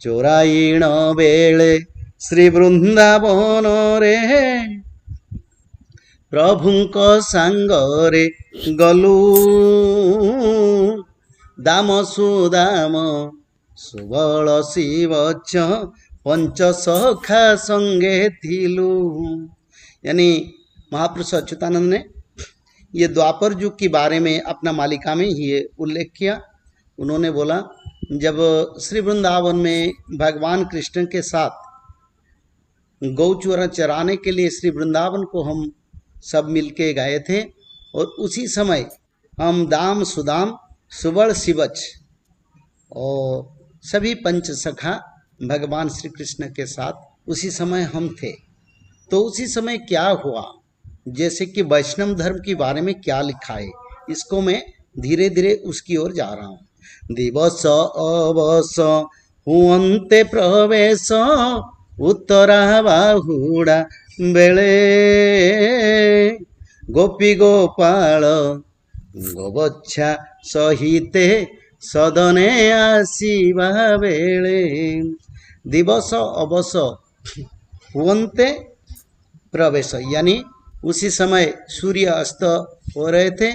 ଚୋରାଇଣ ବେଳେ ଶ୍ରୀ ବୃନ୍ଦାବନରେ ପ୍ରଭୁଙ୍କ ସାଙ୍ଗରେ ଗଲୁ ଦାମ ସୁଦାମ ସୁବଳ ଶିବଛ पंच सखा संगे थिलू। यानी महापुरुष अच्युतानंद ने ये द्वापर युग के बारे में अपना मालिका में ही उल्लेख किया। उन्होंने बोला जब श्री वृंदावन में भगवान कृष्ण के साथ गौ चराने के लिए श्री वृंदावन को हम सब मिलके गए थे और उसी समय हम दाम सुदाम सुबल शिवच और सभी पंच सखा भगवान श्री कृष्ण के साथ उसी समय हम थे। तो उसी समय क्या हुआ, जैसे कि वैष्णव धर्म के बारे में क्या लिखा है, इसको मैं धीरे धीरे उसकी ओर जा रहा हूँ। दिवस अवस हुअन्ते प्रवेश उत्तरा बाहुड़ा बेले गोपी गोपाल गोबच्छा सहिते सदने आसीबा बेले। दिवस अवस हुअन्ते प्रवेश, यानी उसी समय सूर्य अस्त हो रहे थे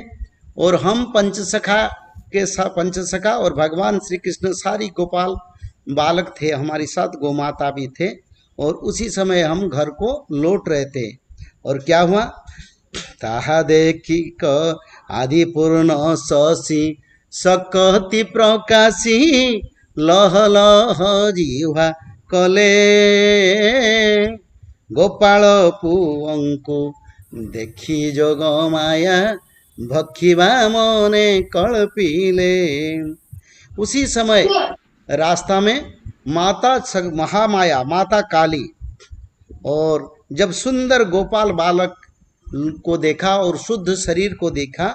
और हम पंचसखा के साथ, पंचसखा और भगवान श्री कृष्ण सारी गोपाल बालक थे, हमारे साथ गोमाता भी थे और उसी समय हम घर को लौट रहे थे। और क्या हुआ, ताहा देखी क आदि पूर्ण शशि सकति प्रकाशी लह लह जीवा कले गोपाल पुअंकु देखी जोग माया भक्षिबा मने कल्पिले। उसी समय रास्ता में माता महामाया माता काली और जब सुंदर गोपाल बालक को देखा और शुद्ध शरीर को देखा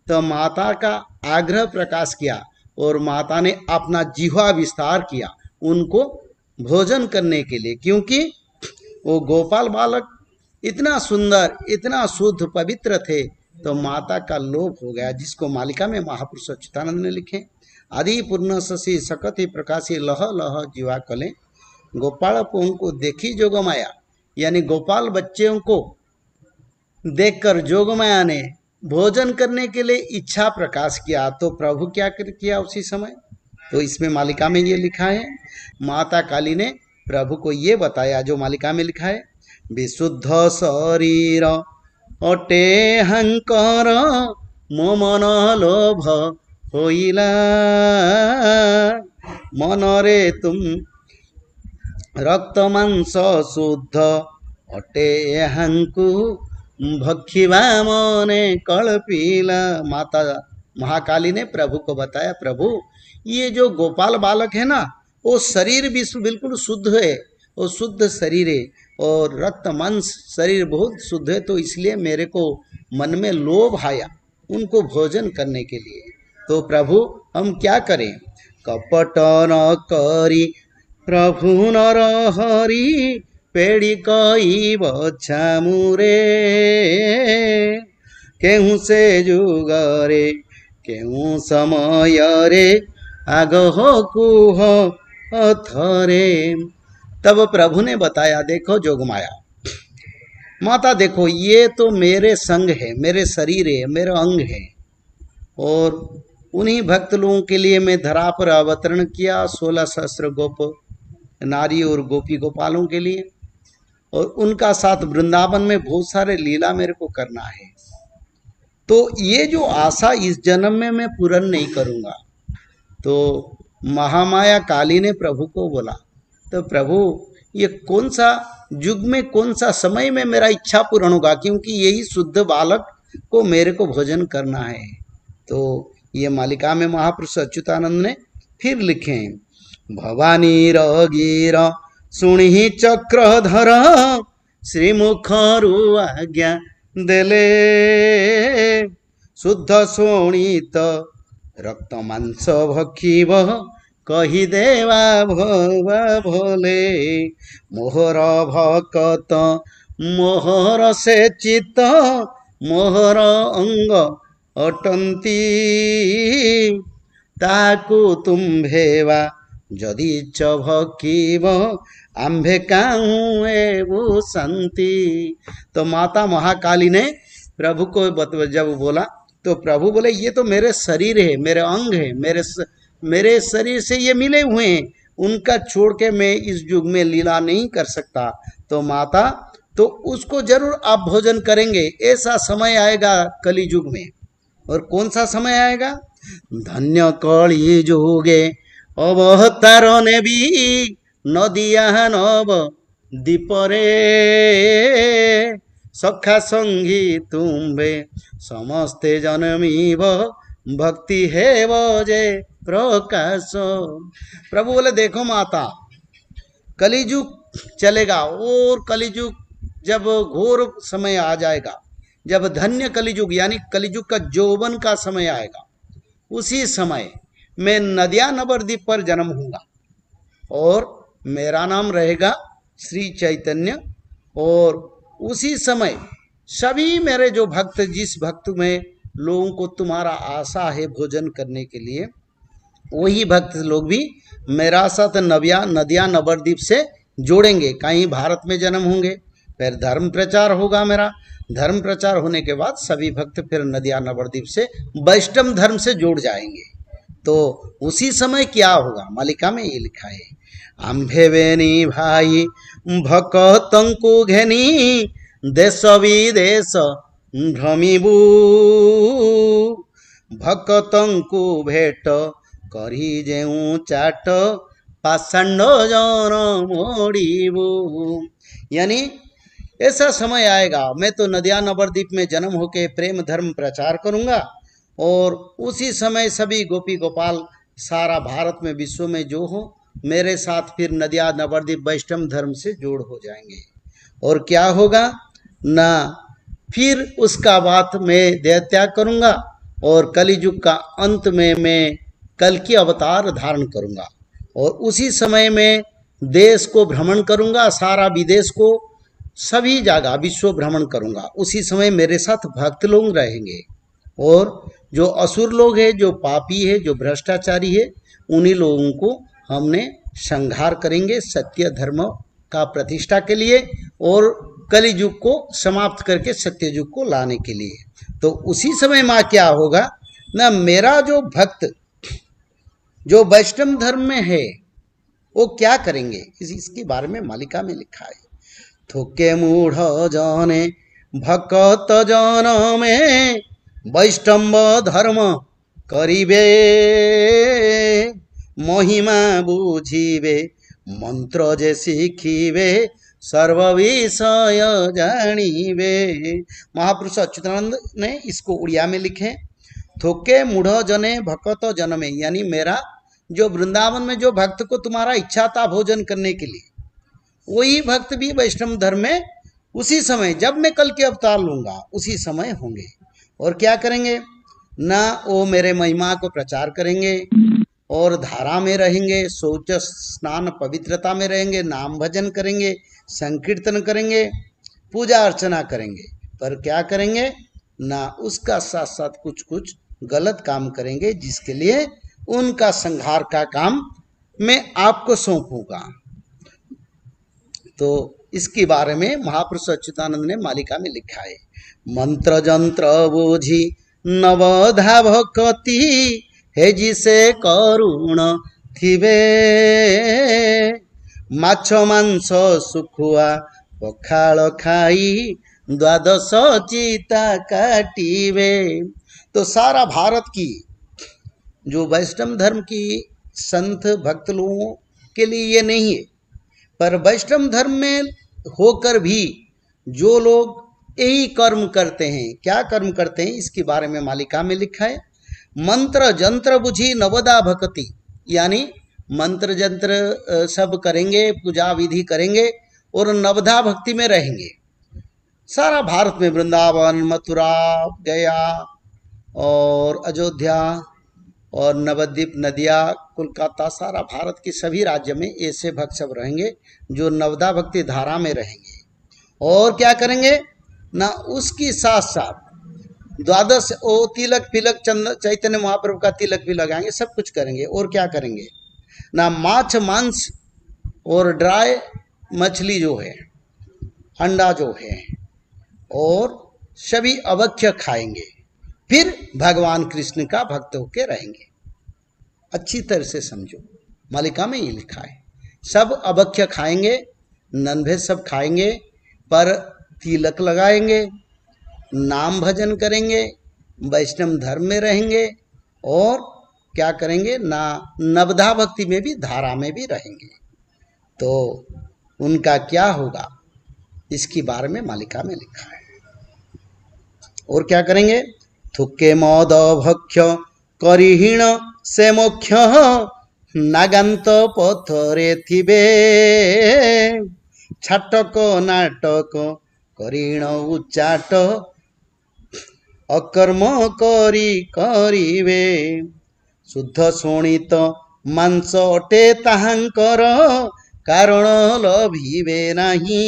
तो माता का आग्रह प्रकाश किया और माता ने अपना जिह्वा विस्तार किया उनको भोजन करने के लिए, क्योंकि वो गोपाल बालक इतना सुंदर इतना शुद्ध पवित्र थे। तो माता का लोभ हो गया, जिसको मालिका में महापुरुष अच्युतानंद ने लिखे। आदि पूर्ण शशि सकति प्रकाशी लह लह जीवा कले गोपाल को उनको देखी जोगमाया, यानी गोपाल बच्चों को देखकर जोगमाया ने भोजन करने के लिए इच्छा प्रकाश किया। तो प्रभु क्या किया उसी समय, तो इसमें मालिका में ये लिखा है, माता काली ने प्रभु को ये बताया जो मालिका में लिखा है, विशुद्ध शरीर अटे हंकर मो मन लोभ होइला मनरे तुम रक्त मांस शुद्ध अटे हंकु भक्षिबा मने कल्पिला। माता महाकाली ने प्रभु को बताया, प्रभु ये जो गोपाल बालक है ना, वो शरीर भी बिल्कुल शुद्ध है, वो शुद्ध शरीर है और रक्त मांस शरीर बहुत शुद्ध है, तो इसलिए मेरे को मन में लोभ आया उनको भोजन करने के लिए। तो प्रभु हम क्या करें, कपट न करी प्रभु नर हरि पेड़ी कई बछामुरे केहू से जुगरे केहू समय रे आग हो कुह अथरे। तब प्रभु ने बताया, देखो जोगमाया माता, देखो ये तो मेरे संग है, मेरे शरीर है, मेरा अंग है और उन्हीं भक्त लोगों के लिए मैं धरा पर अवतरण किया 16 सहस्त्र गोप नारी और गोपी गोपालों के लिए, और उनका साथ वृंदावन में बहुत सारे लीला मेरे को करना है। तो ये जो आशा इस जन्म में मैं पूर्ण नहीं करूँगा। तो महामाया काली ने प्रभु को बोला, तो प्रभु ये कौन सा युग में कौन सा समय में मेरा इच्छा पूर्ण होगा, क्योंकि यही शुद्ध बालक को मेरे को भोजन करना है। तो ये मालिका में महापुरुष अच्युतानंद ने फिर लिखे, भवानी रगीर सुणी चक्रधर श्रीमुखरु आज्ञा देले शुद्ध शोणित रक्त मांस भक्षिब कही देवा भवा भोले मोहर भकत मोहर से चित्त मोहर अंग अटंती ताकू तुम्भेवा यदि च भकिव आम्भे काहू एवं शांति। तो माता महाकाली ने प्रभु को जब बोला तो प्रभु बोले ये तो मेरे शरीर है, मेरे अंग है, मेरे शरीर से ये मिले हुए हैं, उनका छोड़ के मैं इस युग में लीला नहीं कर सकता। तो माता तो उसको जरूर आप भोजन करेंगे, ऐसा समय आएगा कली युग में। और कौन सा समय आएगा? धन्य कली युगे अवतार ने भी नदिया नव दीपरे सखा संगी तुम्बे समस्ते जन्मीव भक्ति है जे प्रकाश। प्रभु बोले देखो माता, कलिजुग चलेगा और कलिजुग जब घोर समय आ जाएगा, जब धन्य कलिजुग यानी कलिजुग का यौवन का समय आएगा, उसी समय मैं नदिया नवद्वीप पर जन्म हूँगा और मेरा नाम रहेगा श्री चैतन्य। और उसी समय सभी मेरे जो भक्त, जिस भक्त में लोगों को तुम्हारा आशा है भोजन करने के लिए, वही भक्त लोग भी मेरा साथ नदिया नवद्वीप से जोड़ेंगे। कहीं भारत में जन्म होंगे, फिर धर्म प्रचार होगा, मेरा धर्म प्रचार होने के बाद सभी भक्त फिर नदिया नवद्वीप से वैष्णव धर्म से जुड़ जाएंगे। तो उसी समय क्या होगा, मालिका में ये लिखा है, आम्भे बेनी भाई भक्तंकु घेनी देश विदेश भ्रमिबू भक्तंकु भेट करी जेऊ चाट पाषांड जन मोड़ीबू। यानी ऐसा समय आएगा, मैं तो नदिया नवद्वीप में जन्म होके प्रेम धर्म प्रचार करूंगा और उसी समय सभी गोपी गोपाल सारा भारत में विश्व में जो हो मेरे साथ फिर नदिया नवद्वीप वैष्णव धर्म से जोड़ हो जाएंगे। और क्या होगा ना, फिर उसका बाद मैं देह त्याग करूंगा और कलियुग का अंत में मैं कल की अवतार धारण करूंगा और उसी समय में देश को भ्रमण करूंगा, सारा विदेश को सभी जगह विश्व भ्रमण करूंगा। उसी समय मेरे साथ भक्त लोग रहेंगे और जो असुर लोग हैं, जो पापी है, जो भ्रष्टाचारी है, उन्हीं लोगों को हमने संहार करेंगे सत्य धर्म का प्रतिष्ठा के लिए और कलि युग को समाप्त करके सत्य युग को लाने के लिए। तो उसी समय माँ क्या होगा ना, मेरा जो भक्त जो वैष्णव धर्म में है वो क्या करेंगे, इसके बारे में मालिका में लिखा है। थोके मूढ़ जने भक्त जन में वैष्णव धर्म करिबे महिमा बुझिबे मंत्र जे शिखिबे सर्व विषय जानिबे। महापुरुष अच्युतानंद ने इसको उड़िया में लिखे, थोके मूढ़ जने भक्त जन में, यानी मेरा जो वृंदावन में जो भक्त को तुम्हारा इच्छा था भोजन करने के लिए, वही भक्त भी वैष्णव धर्म में उसी समय जब मैं कल के अवतार लूंगा उसी समय होंगे। और क्या करेंगे ना, वो मेरे महिमा को प्रचार करेंगे और धारा में रहेंगे, शौच स्नान पवित्रता में रहेंगे, नाम भजन करेंगे, संकीर्तन करेंगे, पूजा अर्चना करेंगे। पर क्या करेंगे ना, उसका साथ साथ कुछ कुछ गलत काम करेंगे जिसके लिए उनका संहार का काम मैं आपको सौंपूंगा। तो इसके बारे में महापुरुष अच्युतानंद ने मालिका में लिखा है, मंत्र जंत्र बोझी नवधा भक्ति हे जिसे करुण थिबे माछ मांस सुखुआ पखाल खाई द्वादश चिता काटिबे। तो सारा भारत की जो वैष्णव धर्म की संत भक्त लोगों के लिए ये नहीं है, पर वैष्णव धर्म में होकर भी जो लोग यही कर्म करते हैं, क्या कर्म करते हैं इसके बारे में मालिका में लिखा है। मंत्र जंत्र बुझी नवदा भक्ति, यानी मंत्र जंत्र सब करेंगे, पूजा विधि करेंगे और नवदा भक्ति में रहेंगे। सारा भारत में वृंदावन, मथुरा, गया और अयोध्या और नवद्वीप, नदिया, कोलकाता, सारा भारत के सभी राज्य में ऐसे भक्त सब रहेंगे जो नवदा भक्ति धारा में रहेंगे। और क्या करेंगे ना, उसकी साथ साथ द्वादश ओ तिलक फिलक चैतन्य महाप्रभु का तिलक भी लगाएंगे, सब कुछ करेंगे। और क्या करेंगे ना माछ मांस और ड्राई मछली जो है, अंडा जो है, और सभी अभक्ष्य खाएंगे, फिर भगवान कृष्ण का भक्त होके रहेंगे। अच्छी तरह से समझो, मालिका में ये लिखा है, सब अभक्ष्य खाएंगे, नॉनवेज सब खाएंगे, पर तिलक लगाएंगे, नाम भजन करेंगे, वैष्णव धर्म में रहेंगे, और क्या करेंगे ना, नवधा भक्ति में भी, धारा में भी रहेंगे। तो उनका क्या होगा, इसके बारे में मालिका में लिखा है। और क्या करेंगे, थुके मद भक्ष्य करिहीण से मोक्ष, नागांत पथरे थिबे, छाटक नाटक करिण उच्चाट, अकर्म करी करिवे, शुद्ध शोणित मांस अटे ताहांकर, कारण लभिबे नाही,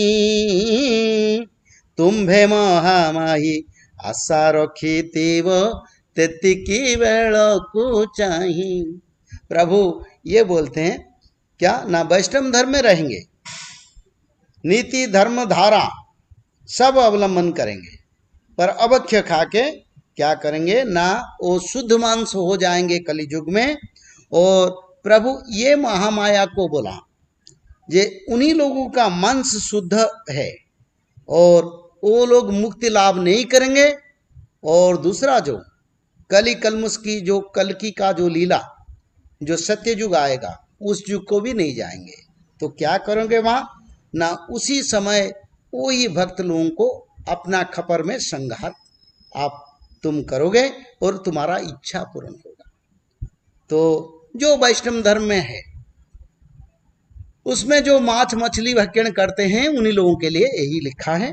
तुम्भे महामाही आशा रखिथिब, तेतिकी बेलकु चाही। प्रभु ये बोलते हैं क्या ना, वैष्णव धर्म में रहेंगे, नीति धर्म धारा सब अवलंबन करेंगे, पर अभक्ष्य खा के क्या करेंगे ना, वो शुद्ध मांस हो जाएंगे कलियुग में। और प्रभु ये महामाया को बोला, ये उन्हीं लोगों का मांस शुद्ध है, और वो लोग मुक्ति लाभ नहीं करेंगे। और दूसरा जो कली कलमुस की जो कलकी का जो लीला, जो सत्य युग आएगा, उस युग को भी नहीं जाएंगे। तो क्या करोगे वहां ना, उसी समय वही भक्त लोगों को अपना खपर में संघार आप तुम करोगे, और तुम्हारा इच्छा पूर्ण होगा। तो जो वैष्णव धर्म में है, उसमें जो माछ मछली भक्षण करते हैं, उन्हीं लोगों के लिए यही लिखा है।